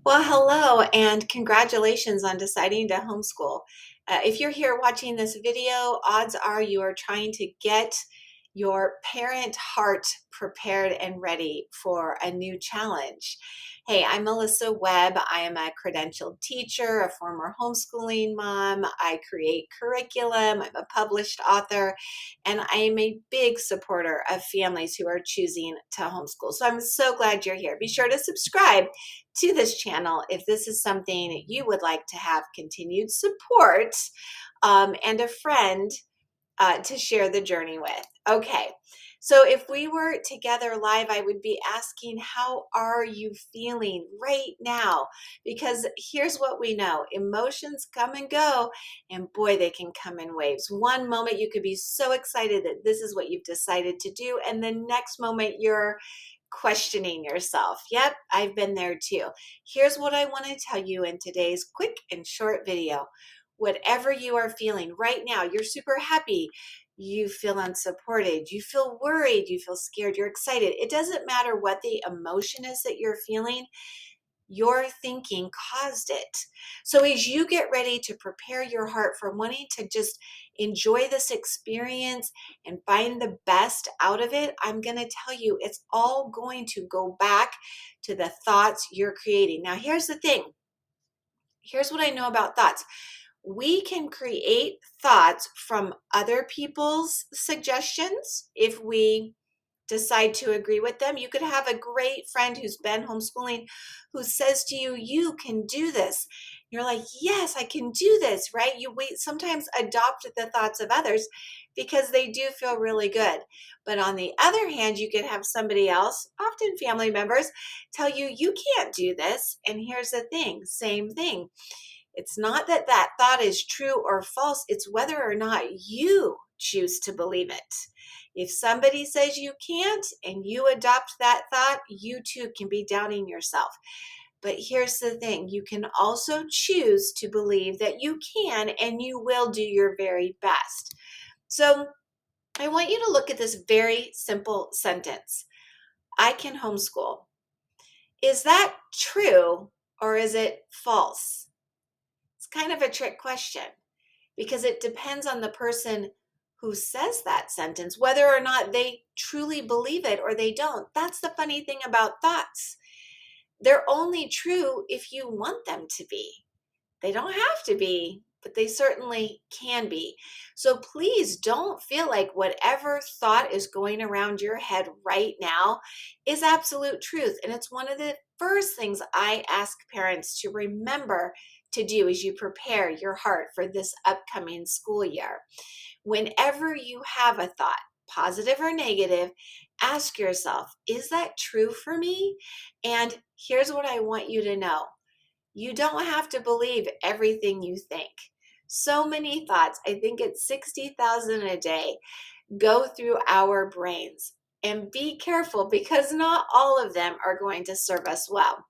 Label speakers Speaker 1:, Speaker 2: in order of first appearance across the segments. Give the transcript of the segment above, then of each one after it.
Speaker 1: Well, hello and congratulations on deciding to homeschool. If you're here watching this video, odds are you are trying to get your parent heart prepared and ready for a new challenge. Hey, I'm Melissa Webb. I am a credentialed teacher, a former homeschooling mom. I create curriculum. I'm a published author, and I am a big supporter of families who are choosing to homeschool. So I'm so glad you're here. Be sure to subscribe to this channel if this is something you would like to have continued support and a friend to share the journey with. Okay, so if we were together live, I would be asking, how are you feeling right now? Because here's what we know: emotions come and go, and boy, they can come in waves. One moment you could be so excited that this is what you've decided to do, and the next moment you're questioning yourself. Yep, I've been there too. Here's what I want to tell you in today's quick and short video. Whatever you are feeling right now, you're super happy, you feel unsupported, you feel worried, you feel scared, you're excited. It doesn't matter what the emotion is that you're feeling, your thinking caused it. So as you get ready to prepare your heart for wanting to just enjoy this experience and find the best out of it, I'm going to tell you it's all going to go back to the thoughts you're creating. Now, here's the thing. Here's what I know about thoughts. We can create thoughts from other people's suggestions if we decide to agree with them. You could have a great friend who's been homeschooling who says to you, you can do this. You're like, yes, I can do this, right? We sometimes adopt the thoughts of others because they do feel really good. But on the other hand, you could have somebody else, often family members, tell you, you can't do this. And here's the thing, same thing. It's not that that thought is true or false, it's whether or not you choose to believe it. If somebody says you can't and you adopt that thought, you too can be doubting yourself. But here's the thing, you can also choose to believe that you can and you will do your very best. So I want you to look at this very simple sentence: I can homeschool. Is that true or is it false? It's kind of a trick question, because it depends on the person who says that sentence, whether or not they truly believe it or they don't. That's the funny thing about thoughts. They're only true if you want them to be. They don't have to be, but they certainly can be. So please don't feel like whatever thought is going around your head right now is absolute truth. And it's one of the first things I ask parents to remember to do as you prepare your heart for this upcoming school year. Whenever you have a thought, positive or negative, ask yourself, is that true for me? And here's what I want you to know: you don't have to believe everything you think. So many thoughts, I think it's 60,000 a day, go through our brains. And be careful, because not all of them are going to serve us well.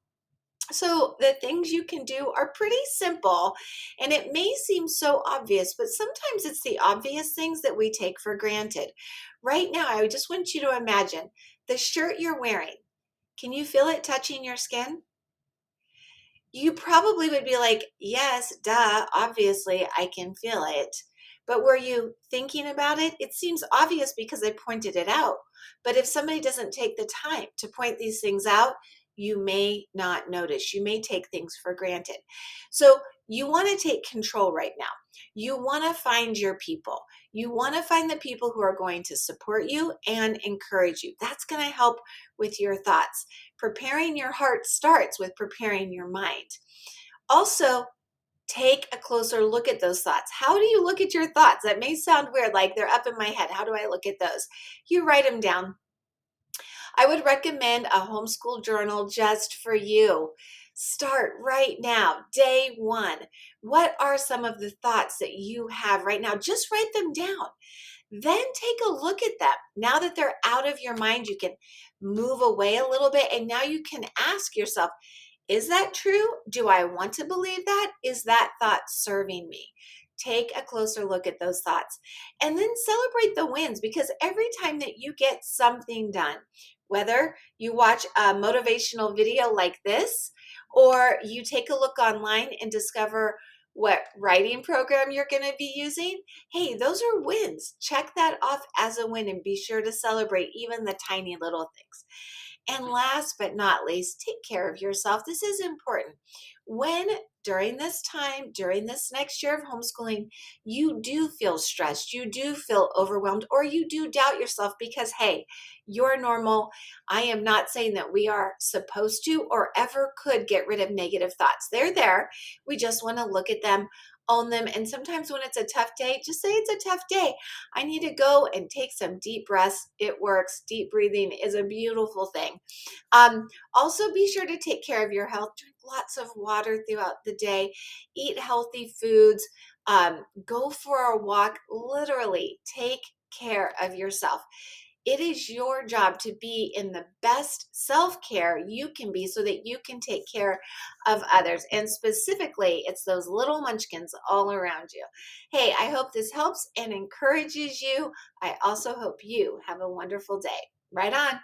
Speaker 1: So the things you can do are pretty simple, and it may seem so obvious, but sometimes it's the obvious things that we take for granted. Right now, I just want you to imagine the shirt you're wearing. Can you feel it touching your skin? You probably would be like, yes, duh, obviously I can feel it. But were you thinking about it? It seems obvious because I pointed it out. But if somebody doesn't take the time to point these things out, you may not notice. You may take things for granted. So you want to take control right now. You want to find your people. You want to find the people who are going to support you and encourage you. That's going to help with your thoughts. Preparing your heart starts with preparing your mind. Also, take a closer look at those thoughts. How do you look at your thoughts? That may sound weird, like they're up in my head. How do I look at those? You write them down. I would recommend a homeschool journal just for you. Start right now, day one. What are some of the thoughts that you have right now? Just write them down. Then take a look at them. Now that they're out of your mind, you can move away a little bit, and now you can ask yourself, is that true? Do I want to believe that? Is that thought serving me? Take a closer look at those thoughts, and then celebrate the wins, because every time that you get something done, Whether you watch a motivational video like this, or you take a look online and discover what writing program you're going to be using, hey, those are wins. Check that off as a win and be sure to celebrate even the tiny little things. And last but not least, take care of yourself. This is important. When during this time, during this next year of homeschooling, you do feel stressed, you do feel overwhelmed, or you do doubt yourself because, hey, you're normal. I am not saying that we are supposed to or ever could get rid of negative thoughts. They're there. We just want to look at them, own them. And sometimes when it's a tough day, just say it's a tough day. I need to go and take some deep breaths. It works. Deep breathing is a beautiful thing. Also, be sure to take care of your health. Drink lots of water throughout the day. Eat healthy foods. Go for a walk. Literally, take care of yourself. It is your job to be in the best self-care you can be so that you can take care of others. And specifically, it's those little munchkins all around you. Hey, I hope this helps and encourages you. I also hope you have a wonderful day. Right on.